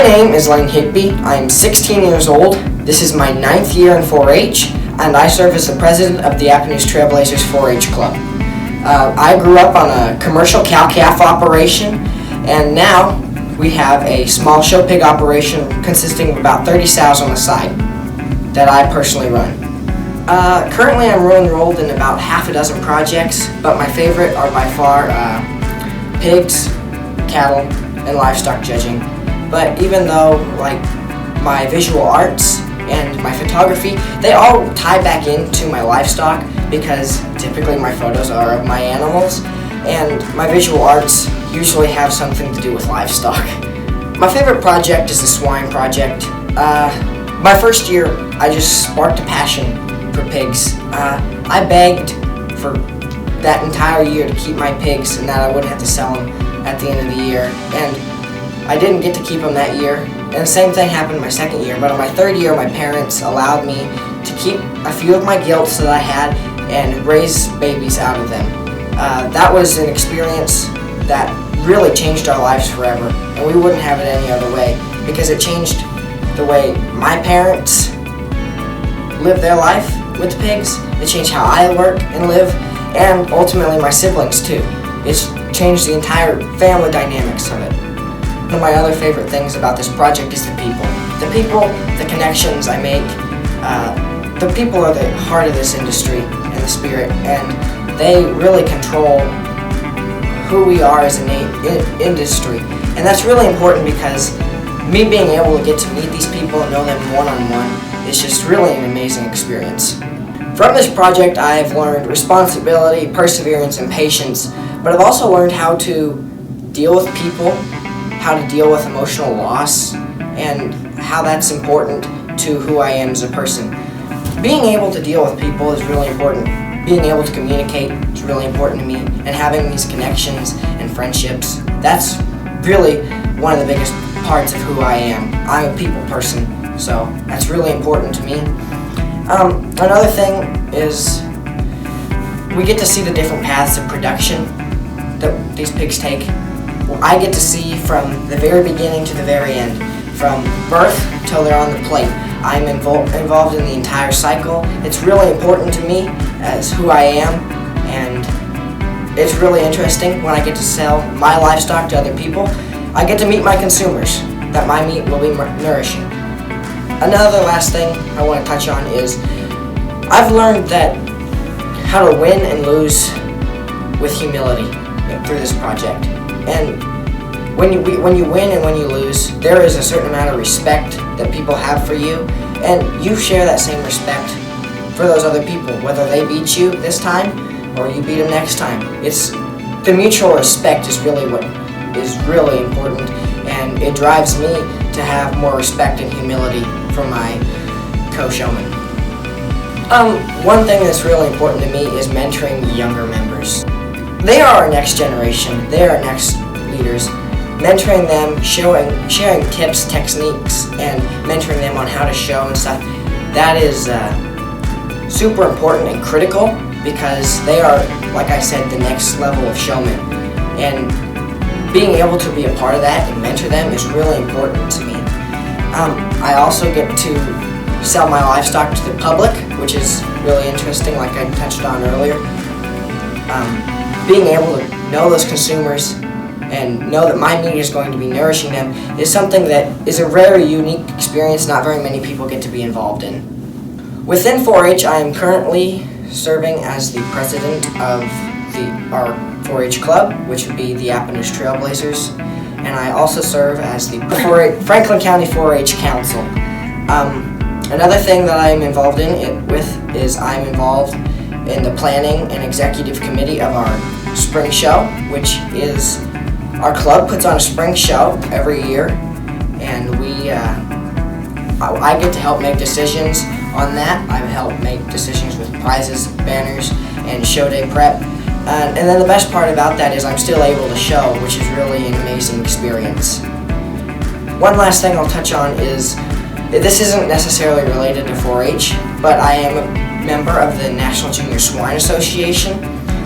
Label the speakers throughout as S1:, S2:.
S1: My name is Higbie. I am 16 years old. This is my 9th year in 4-H, and I serve as the president of the Appanoose Trailblazers 4-H Club. I grew up on a commercial cow-calf operation, and now we have a small show pig operation consisting of about 30 sows on the side that I personally run. Currently I'm enrolled in about half a dozen projects, but my favorite are by far pigs, cattle, and livestock judging. But even though my visual arts and my photography, they all tie back into my livestock because typically my photos are of my animals, and my visual arts usually have something to do with livestock. My favorite project is the swine project. My first year, I just sparked a passion for pigs. I begged for that entire year to keep my pigs and that I wouldn't have to sell them at the end of the year. And I didn't get to keep them that year. And the same thing happened my second year. But on my third year, my parents allowed me to keep a few of my gilts that I had and raise babies out of them. That was an experience that really changed our lives forever. And we wouldn't have it any other way because it changed the way my parents live their life with the pigs. It changed how I work and live, and ultimately my siblings too. It's changed the entire family dynamics of it. One of my other favorite things about this project is the people. The people, the connections I make. The people are the heart of this industry and the spirit, and they really control who we are as an industry. And that's really important because me being able to get to meet these people and know them one-on-one is just really an amazing experience. From this project, I've learned responsibility, perseverance, and patience, but I've also learned how to deal with people, how to deal with emotional loss, and how that's important to who I am as a person. Being able to deal with people is really important. Being able to communicate is really important to me, and having these connections and friendships, that's really one of the biggest parts of who I am. I'm a people person, so that's really important to me. Another thing is we get to see the different paths of production that these pigs take. I get to see from the very beginning to the very end, from birth till they're on the plate. I'm involved in the entire cycle. It's really important to me as who I am, and it's really interesting when I get to sell my livestock to other people. I get to meet my consumers, that my meat will be nourishing. Another last thing I want to touch on is I've learned that how to win and lose with humility through this project. And when you win and when you lose, there is a certain amount of respect that people have for you, and you share that same respect for those other people, whether they beat you this time or you beat them next time. It's the mutual respect is really what is really important, and it drives me to have more respect and humility for my co-showmen. One thing that's really important to me is mentoring younger members. They are our next generation. They are our next leaders. Mentoring them, sharing tips, techniques, and mentoring them on how to show and stuff, that is super important and critical because they are, like I said, the next level of showmen. And being able to be a part of that and mentor them is really important to me. I also get to sell my livestock to the public, which is really interesting, like I touched on earlier. Being able to know those consumers and know that my meat is going to be nourishing them is something that is a very unique experience not very many people get to be involved in. Within 4-H, I am currently serving as the president of our 4-H club, which would be the Appanoose Trailblazers, and I also serve as the Franklin County 4-H Council. Another thing that I'm involved with is I'm involved in the planning and executive committee of our spring show, which is our club puts on a spring show every year, and I get to help make decisions on that. I help make decisions with prizes, banners, and show day prep. And then the best part about that is I'm still able to show, which is really an amazing experience. One last thing I'll touch on is, this isn't necessarily related to 4-H, but I am a member of the National Junior Swine Association,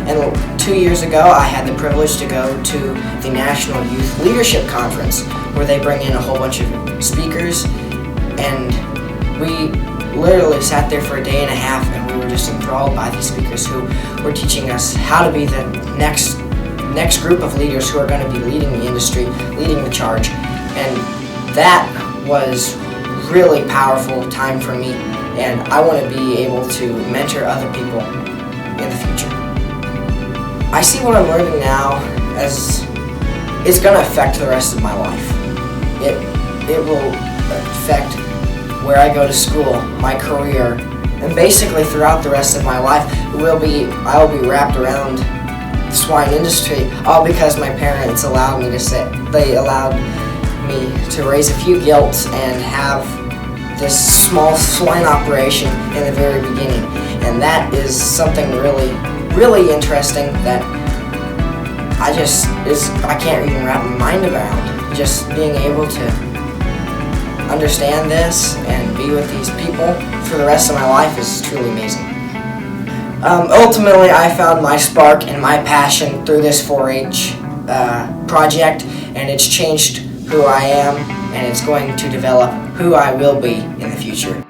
S1: And 2 years ago, I had the privilege to go to the National Youth Leadership Conference, where they bring in a whole bunch of speakers, and we literally sat there for a day and a half, and we were just enthralled by these speakers who were teaching us how to be the next group of leaders who are going to be leading the industry, leading the charge. And that was really powerful time for me, and I want to be able to mentor other people in the future. I see what I'm learning now as it's going to affect the rest of my life. It will affect where I go to school, my career, and basically throughout the rest of my life I will be wrapped around the swine industry, all because my parents allowed me to raise a few gilts and have this small swine operation in the very beginning. And that is something really interesting that I can't even wrap my mind around. Just being able to understand this and be with these people for the rest of my life is truly amazing. Ultimately, I found my spark and my passion through this 4-H project, and it's changed who I am, and it's going to develop who I will be in the future.